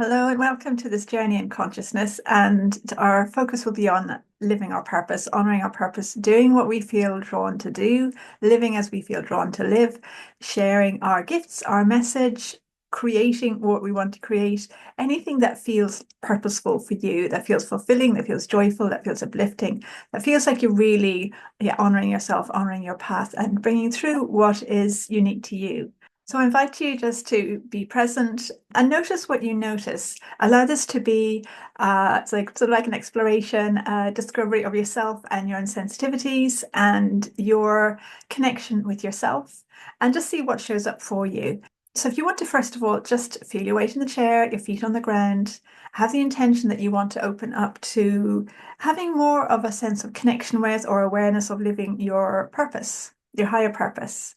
Hello and welcome to this journey in consciousness. And our focus will be on living our purpose, honoring our purpose, doing what we feel drawn to do, living as we feel drawn to live, sharing our gifts, our message, creating what we want to create, anything that feels purposeful for you, that feels fulfilling, that feels joyful, that feels uplifting, that feels like you're really honoring yourself, honoring your path, and bringing through what is unique to you. So I invite you just to be present and notice what you notice. Allow this to be it's like sort of like an exploration, discovery of yourself and your own sensitivities and your connection with yourself, and just see what shows up for you. So if you want to, first of all, just feel your weight in the chair, your feet on the ground, have the intention that you want to open up to having more of a sense of connection with or awareness of living your purpose, your higher purpose.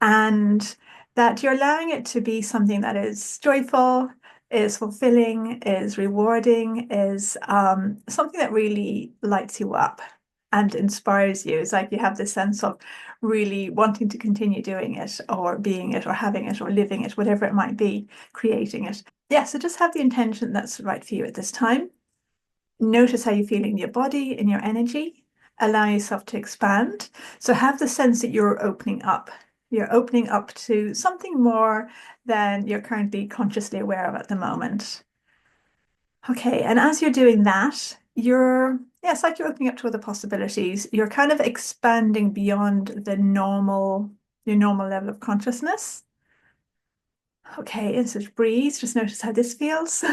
And that you're allowing it to be something that is joyful, is fulfilling, is rewarding, is something that really lights you up and inspires you. It's like you have this sense of really wanting to continue doing it or being it or having it or living it, whatever it might be, creating it. Yeah, so just have the intention that's right for you at this time. Notice how you feel in your body, in your energy. Allow yourself to expand. So have the sense that you're opening up. You're opening up to something more than you're currently consciously aware of at the moment. Okay, and as you're doing that, yeah, it's like you're opening up to other possibilities. You're kind of expanding beyond your normal level of consciousness. Okay, and so breathe. Just notice how this feels.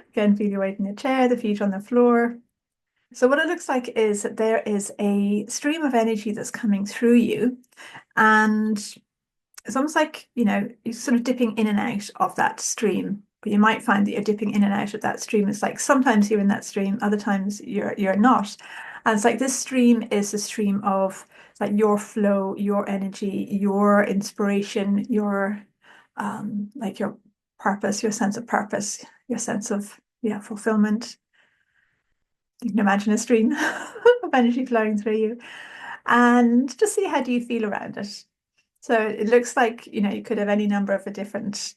Again, feel your weight in the chair, the feet on the floor. So what it looks like is that there is a stream of energy that's coming through you, and it's almost like, you're sort of dipping in and out of that stream. But you might find that you're dipping in and out of that stream. It's like sometimes you're in that stream, other times you're not. And it's like this stream is the stream of like your flow, your energy, your inspiration, your like your purpose, your sense of purpose, your sense of fulfillment. You can imagine a stream of energy flowing through you, and just see how do you feel around it. So it looks like, you could have any number of different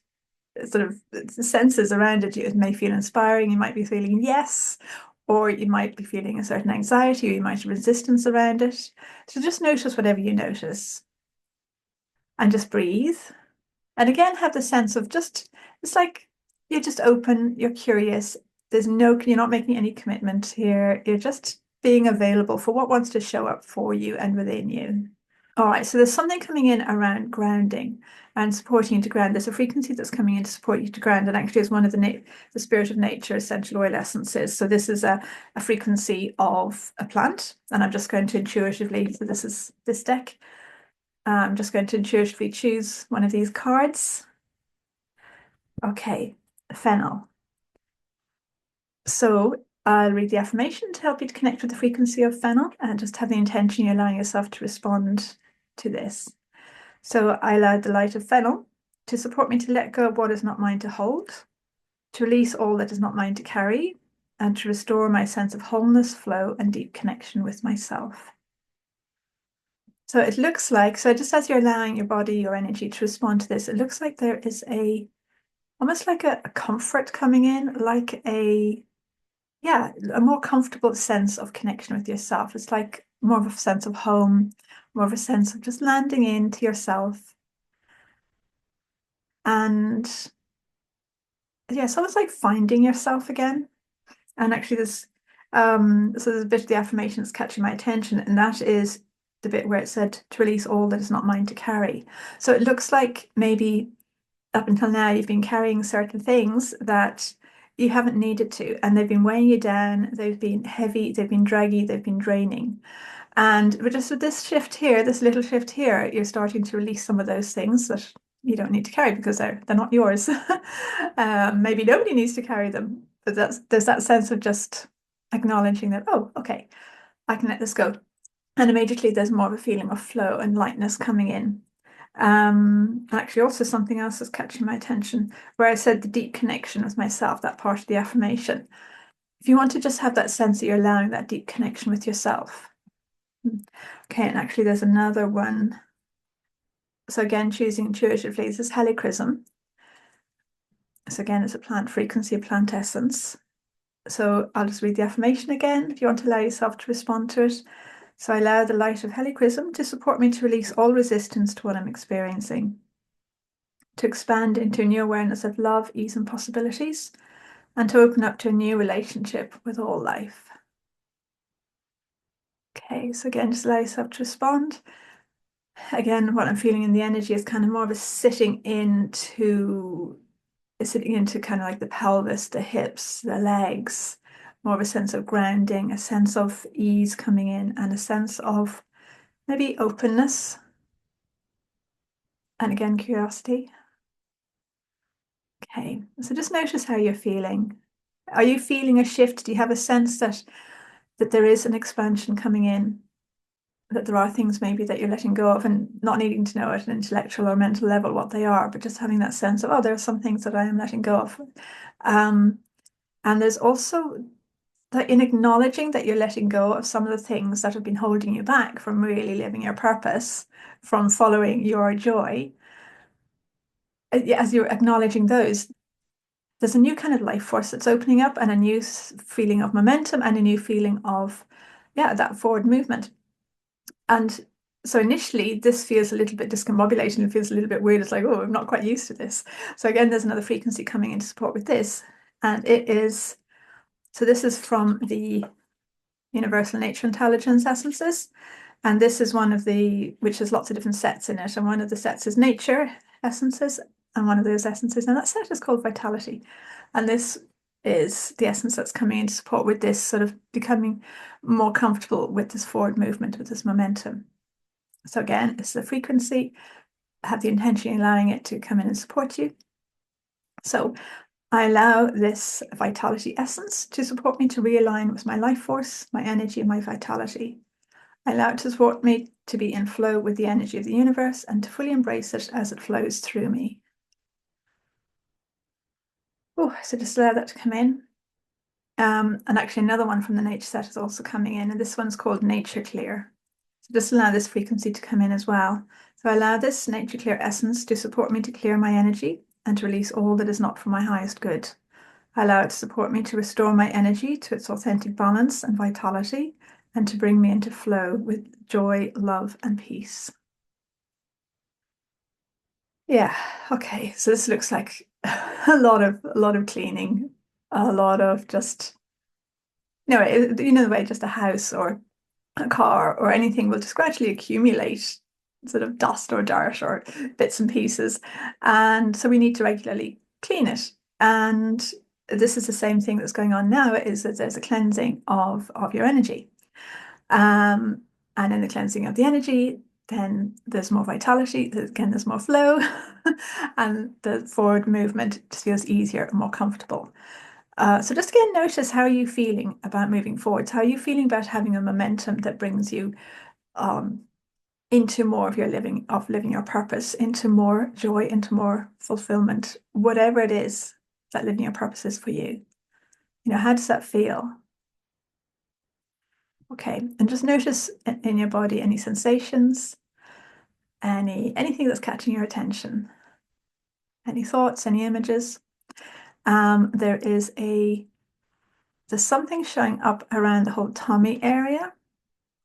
sort of senses around it. It may feel inspiring. You might be feeling yes, or you might be feeling a certain anxiety, or you might have resistance around it. So just notice whatever you notice and just breathe. And again, have the sense of it's like you're just open, you're curious. You're not making any commitment here. You're just being available for what wants to show up for you and within you. All right, so there's something coming in around grounding and supporting you to ground. There's a frequency that's coming in to support you to ground, and actually is one of the spirit of nature essential oil essences. So this is a frequency of a plant, and I'm just going to intuitively, so this is this deck. I'm just going to intuitively choose one of these cards. Okay, fennel. So I'll read the affirmation to help you to connect with the frequency of fennel, and just have the intention you're allowing yourself to respond to this. So I allow the light of fennel to support me to let go of what is not mine to hold, to release all that is not mine to carry, and to restore my sense of wholeness, flow, and deep connection with myself. So it looks like, so just as you're allowing your body, your energy to respond to this, it looks like there is almost like a comfort coming in, like a more comfortable sense of connection with yourself. It's like more of a sense of home, more of a sense of just landing into yourself. And yeah, so it's like finding yourself again. And actually so there's a bit of the affirmation that's catching my attention, and that is the bit where it said to release all that is not mine to carry. So it looks like maybe up until now you've been carrying certain things that you haven't needed to, and they've been weighing you down, they've been heavy, they've been draggy, they've been draining. But just with this shift here, this little shift here, you're starting to release some of those things that you don't need to carry because they're not yours. Maybe nobody needs to carry them, but there's that sense of just acknowledging that, oh, okay, I can let this go. And immediately there's more of a feeling of flow and lightness coming in. Actually, also something else is catching my attention, where I said the deep connection with myself, that part of the affirmation. If you want to just have that sense that you're allowing that deep connection with yourself. Okay, and actually there's another one. So again, choosing intuitively, this is helichrysum. So again, it's a plant frequency, a plant essence. So I'll just read the affirmation again if you want to allow yourself to respond to it. So I allow the light of Helichrysum to support me to release all resistance to what I'm experiencing, to expand into a new awareness of love, ease, and possibilities, and to open up to a new relationship with all life. Okay, so again, just allow yourself to respond. Again, what I'm feeling in the energy is kind of more of a sitting into kind of like the pelvis, the hips, the legs, more of a sense of grounding, a sense of ease coming in, and a sense of maybe openness. And again, curiosity. Okay, so just notice how you're feeling. Are you feeling a shift? Do you have a sense that there is an expansion coming in? That there are things maybe that you're letting go of and not needing to know at an intellectual or mental level what they are, but just having that sense of, oh, there are some things that I am letting go of. And there's also that in acknowledging that you're letting go of some of the things that have been holding you back from really living your purpose, from following your joy, as you're acknowledging those, there's a new kind of life force that's opening up and a new feeling of momentum and a new feeling of, yeah, that forward movement. And so initially, this feels a little bit discombobulating. It feels a little bit weird. It's like, oh, I'm not quite used to this. So again, there's another frequency coming into support with this. And it is, so this is from the Universal Nature Intelligence Essences. And this is one of the, which has lots of different sets in it. And one of the sets is Nature Essences. And one of those essences, and that set is called Vitality. And this is the essence that's coming into support with this sort of becoming more comfortable with this forward movement, with this momentum. So again, it's the frequency. Have the intention of allowing it to come in and support you. So I allow this vitality essence to support me to realign with my life force, my energy, and my vitality. I allow it to support me to be in flow with the energy of the universe and to fully embrace it as it flows through me. Oh, so just allow that to come in. And actually another one from the nature set is also coming in, and this one's called Nature Clear. So just allow this frequency to come in as well. So I allow this Nature Clear essence to support me to clear my energy and to release all that is not for my highest good. I allow it to support me to restore my energy to its authentic balance and vitality and to bring me into flow with joy, love, and peace. Yeah, okay. So this looks like a lot of cleaning, a lot of just the way just a house or a car or anything will just gradually accumulate sort of dust or dirt or bits and pieces. And so we need to regularly clean it. And this is the same thing that's going on now, is that there's a cleansing of your energy. And in the cleansing of the energy, then there's more vitality, again, there's more flow, and the forward movement just feels easier and more comfortable. So just again, notice how are you feeling about moving forwards? How are you feeling about having a momentum that brings you into more of living your purpose, into more joy, into more fulfillment, whatever it is that living your purpose is for you. How does that feel? Okay, and just notice in your body any sensations, anything that's catching your attention, any thoughts, any images. There's something showing up around the whole tummy area,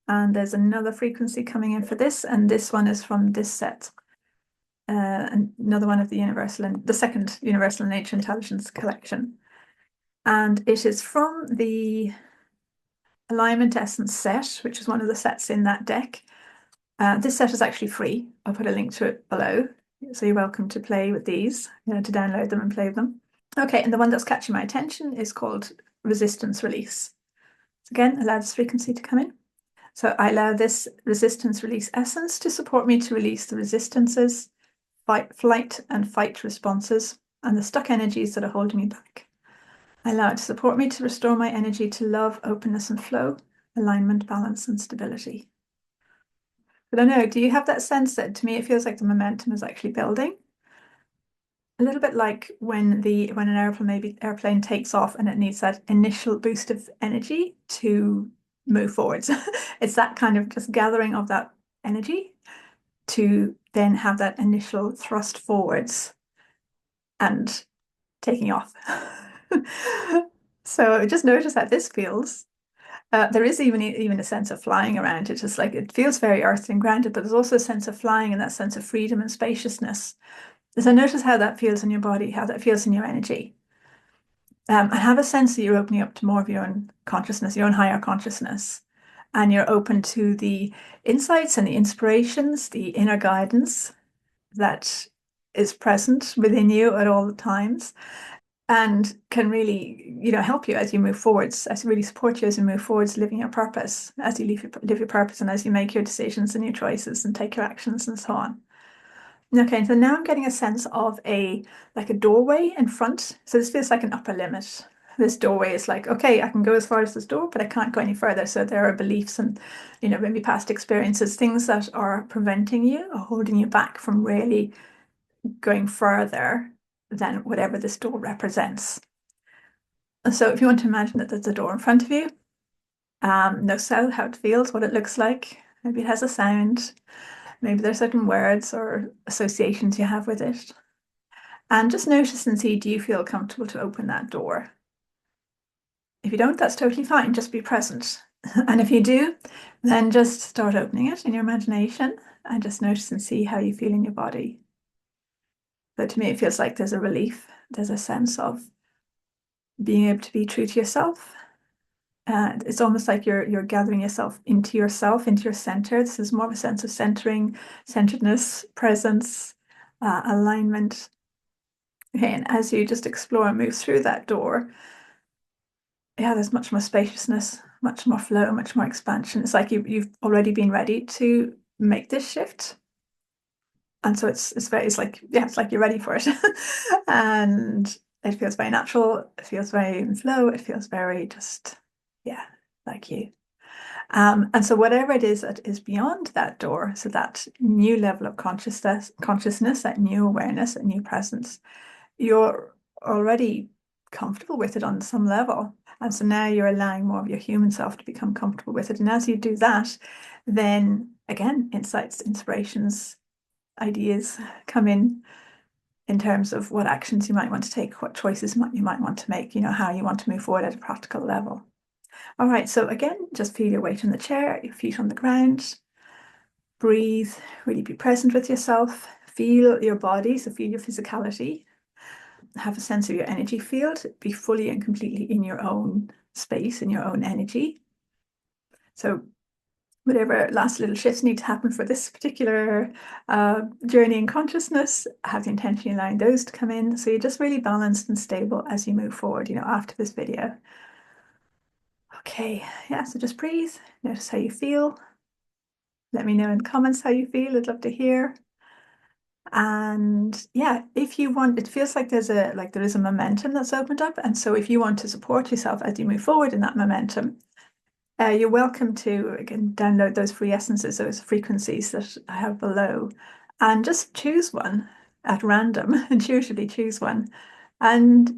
and there's another frequency coming in for this, and this one is from this set. Another one of the second Universal Nature Intelligence collection. And it is from the Alignment Essence set, which is one of the sets in that deck. This set is actually free. I'll put a link to it below. So you're welcome to play with these, to download them and play with them. Okay, and the one that's catching my attention is called Resistance Release. So again, allow this frequency to come in. So I allow this resistance release essence to support me to release the resistances, flight and fight responses, and the stuck energies that are holding me back. I allow it to support me to restore my energy to love, openness, and flow, alignment, balance, and stability. I don't know, do you have that sense that to me it feels like the momentum is actually building? A little bit like when an airplane takes off and it needs that initial boost of energy to move forwards. It's that kind of just gathering of that energy to then have that initial thrust forwards. And taking off. So just notice how this feels. There is even a sense of flying around it. Just like it feels very earthy and grounded, but there's also a sense of flying and that sense of freedom and spaciousness. So notice how that feels in your body, how that feels in your energy. I have a sense that you're opening up to more of your own consciousness, your own higher consciousness, and you're open to the insights and the inspirations, the inner guidance that is present within you at all the times and can really, help you as you move forwards, as really support you as you move forwards, living your purpose, as you live your purpose and as you make your decisions and your choices and take your actions and so on. Okay, so now I'm getting a sense of like a doorway in front. So this feels like an upper limit. This doorway is like, okay, I can go as far as this door, but I can't go any further. So there are beliefs and, maybe past experiences, things that are preventing you or holding you back from really going further than whatever this door represents. So if you want to imagine that there's a door in front of you, notice how it feels, what it looks like. Maybe it has a sound. Maybe there's certain words or associations you have with it. And just notice and see, do you feel comfortable to open that door? If you don't, that's totally fine. Just be present. And if you do, then just start opening it in your imagination and just notice and see how you feel in your body. But to me, it feels like there's a relief. There's a sense of being able to be true to yourself. It's almost like you're gathering yourself, into your center. This is more of a sense of centering, centeredness, presence, alignment. Okay, and as you just explore and move through that door, yeah, there's much more spaciousness, much more flow, much more expansion. It's like you've already been ready to make this shift. And so it's like, yeah, it's like you're ready for it. And it feels very natural, it feels very in flow, it feels very just, yeah, like you. And so whatever it is that is beyond that door, so that new level of consciousness, that new awareness, that new presence, you're already comfortable with it on some level. And so now you're allowing more of your human self to become comfortable with it. And as you do that, then again, insights, inspirations, ideas come in terms of what actions you might want to take, what choices you might want to make, how you want to move forward at a practical level. All right, so again, just feel your weight on the chair, your feet on the ground. Breathe, really be present with yourself. Feel your body, so feel your physicality. Have a sense of your energy field. Be fully and completely in your own space, in your own energy. So whatever last little shifts need to happen for this particular journey in consciousness, have the intention of allowing those to come in. So you're just really balanced and stable as you move forward, after this video. Okay, yeah, so just breathe, notice how you feel. Let me know in the comments how you feel, I'd love to hear. And yeah, if you want, it feels like there is a momentum that's opened up. And so if you want to support yourself as you move forward in that momentum, you're welcome to, again, download those free essences, those frequencies that I have below, and just choose one at random and usually choose one and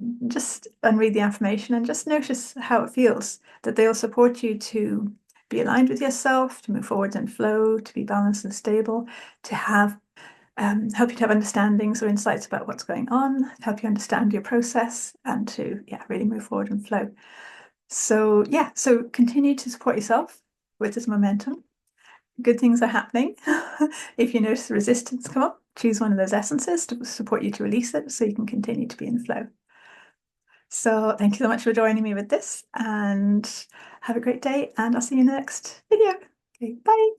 read the affirmation and just notice how it feels, that they'll support you to be aligned with yourself, to move forward and flow, to be balanced and stable, to help you to have understandings or insights about what's going on, help you understand your process, and to really move forward and flow. So so continue to support yourself with this momentum. Good things are happening. If you notice resistance come up, choose one of those essences to support you to release it so you can continue to be in flow. So thank you so much for joining me with this, and have a great day, and I'll see you in the next video. Okay, bye.